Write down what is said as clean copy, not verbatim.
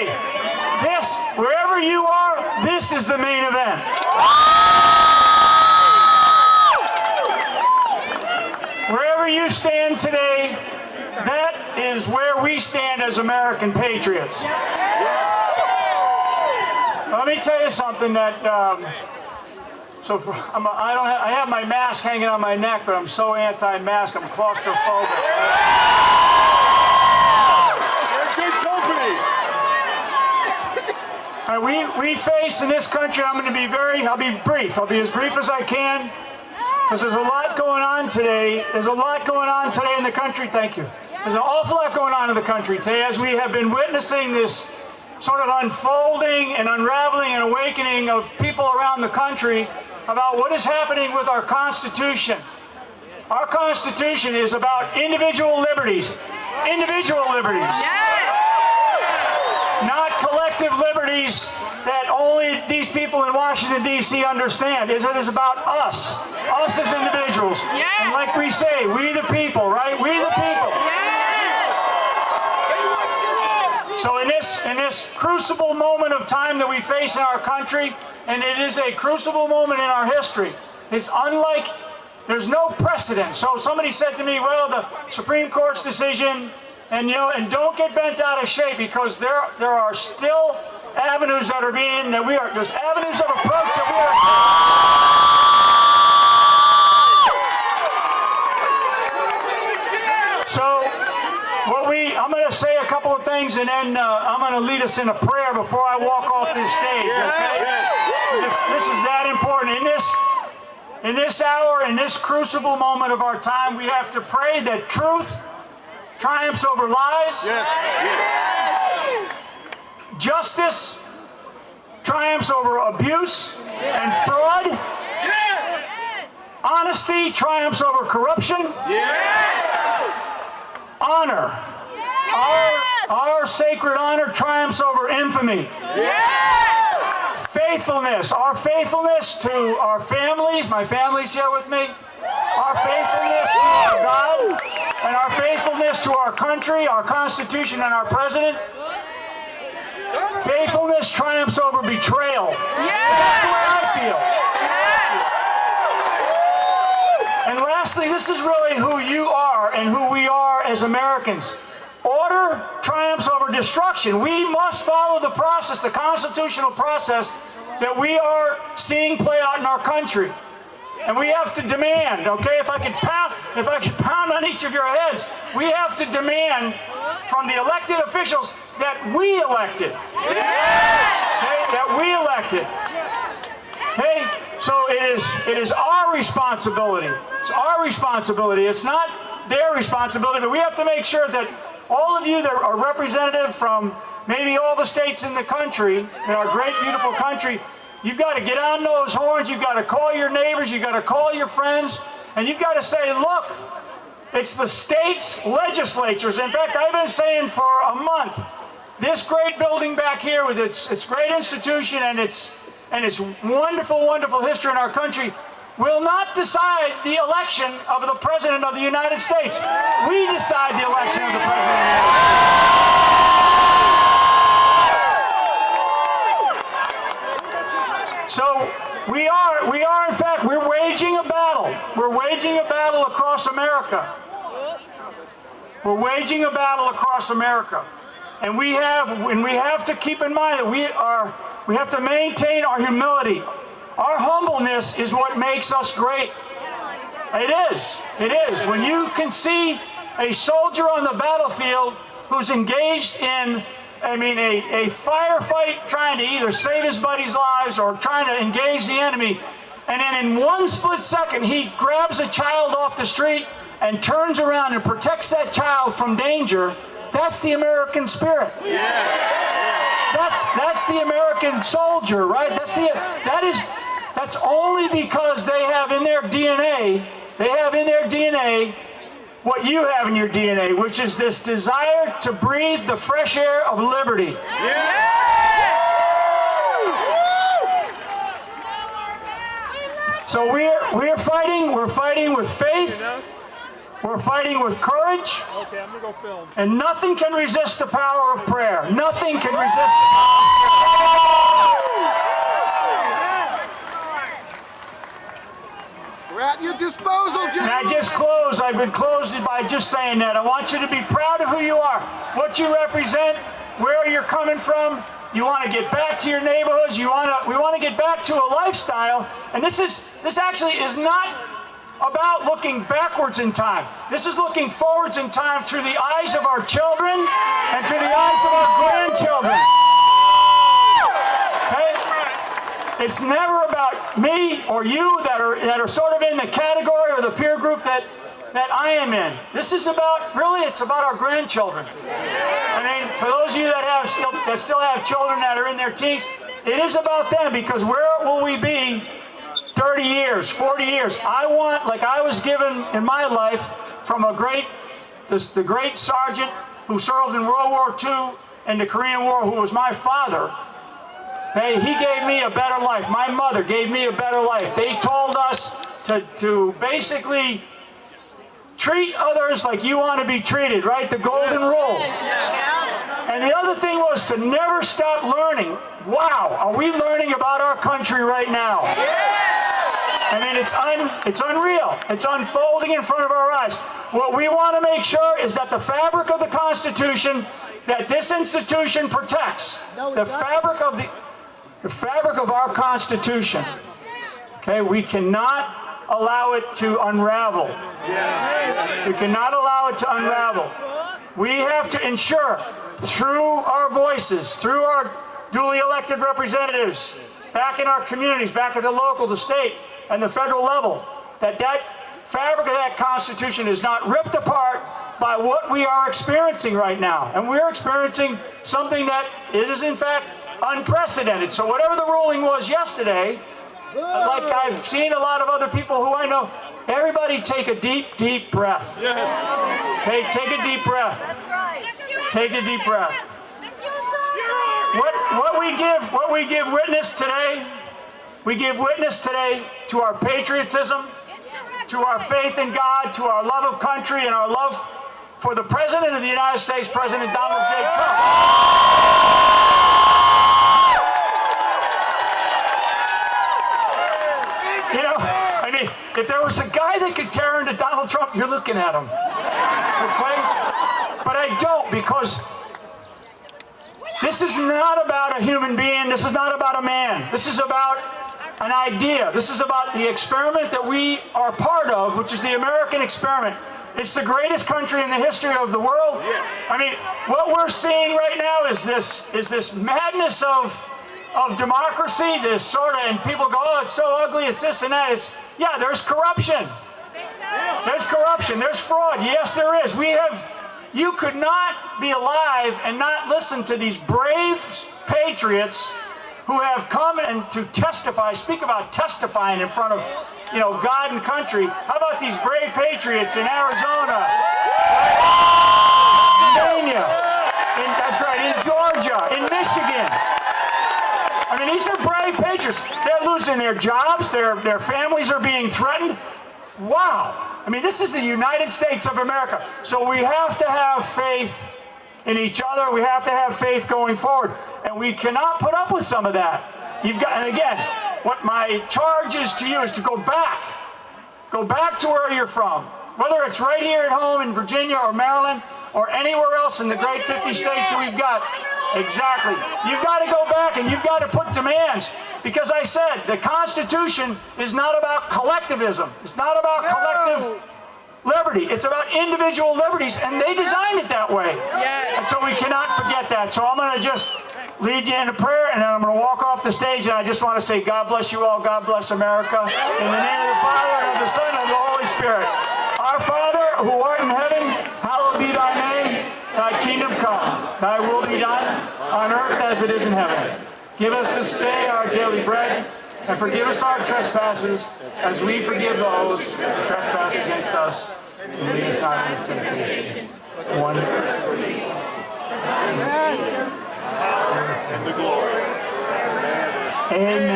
Hey, this, wherever you are, this is the main event. Wherever you stand today, that is where we stand as American patriots. Let me tell you something that, I have my mask hanging on my neck, but I'm so anti-mask, I'm claustrophobic. You're good company. All right, we face in this country, I'll be brief. I'll be as brief as I can, because there's a lot going on today. There's a lot going on today in the country. Thank you. There's an awful lot going on in the country today as we have been witnessing this sort of unfolding and unraveling and awakening of people around the country about what is happening with our Constitution. Our Constitution is about individual liberties. Individual liberties. Not collective liberties that only these people in Washington, D.C. understand. It is about us. Us as individuals. And like we say, we the people, right? We the people. So in this crucible moment of time that we face in our country, and it is a crucible moment in our history, it's unlike, there's no precedent. So somebody said to me, well, the Supreme Court's decision, and don't get bent out of shape, because there are still avenues that are being, there's avenues of approach that we are. I'm going to say a couple of things, and then I'm going to lead us in a prayer before I walk off this stage, okay? This is that important. In this hour, in this crucible moment of our time, we have to pray that truth triumphs over lies. Justice triumphs over abuse and fraud. Honesty triumphs over corruption. Honor. Our sacred honor triumphs over infamy. Faithfulness. Our faithfulness to our families. My family's here with me. Our faithfulness to our God. And our faithfulness to our country, our Constitution, and our President. Faithfulness triumphs over betrayal. That's the way I feel. And lastly, this is really who you are and who we are as Americans. Order triumphs over destruction. We must follow the process, the constitutional process that we are seeing play out in our country. And we have to demand, okay, if I could pound on each of your heads, we have to demand from the elected officials that we elected. Okay, that we elected. Okay? So it is our responsibility. It's our responsibility. It's not their responsibility, but we have to make sure that all of you that are representative from maybe all the states in the country, in our great, beautiful country, you've got to get on those horns. You've got to call your neighbors. You've got to call your friends. And you've got to say, look, it's the state's legislatures. In fact, I've been saying for a month, this great building back here with its great institution and its wonderful, wonderful history in our country will not decide the election of the President of the United States. We decide the election of the President of the United States. So we are in fact, we're waging a battle. We're waging a battle across America. We're waging a battle across America. And we have to keep in mind that we have to maintain our humility. Our humbleness is what makes us great. It is. It is. When you can see a soldier on the battlefield who's engaged in, a firefight trying to either save his buddy's lives or trying to engage the enemy, and then in one split second he grabs a child off the street and turns around and protects that child from danger, that's the American spirit. That's the American soldier, right? That's only because they have in their DNA what you have in your DNA, which is this desire to breathe the fresh air of liberty. So we're fighting with faith, We're fighting with courage. Okay, I'm gonna go film. And nothing can resist the power of prayer. Nothing can resist the power of prayer. We're at your disposal, Jim. And I just close. I've been closed by just saying that. I want you to be proud of who you are, what you represent, where you're coming from. You want to get back to your neighborhoods. We want to get back to a lifestyle. And this actually is not about looking backwards in time. This is looking forwards in time through the eyes of our children and through the eyes of our grandchildren. Okay? It's never about me or you that are sort of in the category or the peer group that I am in. This is about, really, it's about our grandchildren. I mean, for those of you that still have children that are in their teens, it is about them, because where will we be 30 years, 40 years? I want, like I was given in my life from the great sergeant who served in World War II and the Korean War, who was my father. Hey, he gave me a better life. My mother gave me a better life. They told us to basically treat others like you want to be treated, right? The golden rule. And the other thing was to never stop learning. Wow, are we learning about our country right now? I mean, it's unreal. It's unfolding in front of our eyes. What we want to make sure is that the fabric of the Constitution, that this institution protects, the fabric of our Constitution. Okay, we cannot allow it to unravel. We cannot allow it to unravel. We have to ensure, through our voices, through our duly elected representatives, back in our communities, back at the local, the state, and the federal level, that fabric of that Constitution is not ripped apart by what we are experiencing right now. And we're experiencing something that is, in fact, unprecedented. So whatever the ruling was yesterday, like I've seen a lot of other people who I know, everybody take a deep, deep breath. Okay, take a deep breath. Take a deep breath. What we give witness today, we give witness today to our patriotism, to our faith in God, to our love of country, and our love for the President of the United States, President Donald J. Trump. You know, I mean, if there was a guy that could tear into Donald Trump, you're looking at him. Okay? But I don't, because this is not about a human being. This is not about a man. This is about an idea. This is about the experiment that we are part of, which is the American experiment. It's the greatest country in the history of the world. I mean, what we're seeing right now is this madness of democracy, this sort of, and people go, oh, it's so ugly, it's this and that. Yeah, there's corruption. There's corruption, there's fraud. Yes, there is. You could not be alive and not listen to these brave patriots who have come and to testify, speak about testifying in front of, God and country. How about these brave patriots in Arizona, Pennsylvania, that's right, in Georgia, in Michigan. I mean, these are brave patriots. They're losing their jobs. Their families are being threatened. Wow. I mean, this is the United States of America. So we have to have faith in each other. We have to have faith going forward. And we cannot put up with some of that. And again, what my charge is to you is to go back. Go back to where you're from. Whether it's right here at home in Virginia or Maryland or anywhere else in the great 50 states that we've got. Exactly. You've got to go back and you've got to put demands. Because I said, the Constitution is not about collectivism. It's not about collective liberty. It's about individual liberties, and they designed it that way. Yes. And so we cannot forget that. So I'm going to just lead you in a prayer, and then I'm going to walk off the stage, and I just want to say, God bless you all. God bless America. In the name of the Father, and of the Son, and of the Holy Spirit. Our Father, who art in heaven, hallowed be thy name. Thy kingdom come. Thy will be done on earth as it is in heaven. Give us this day our daily bread, and forgive us our trespasses, as we forgive those who trespass against us. And lead us not into temptation. One. And the glory. Amen.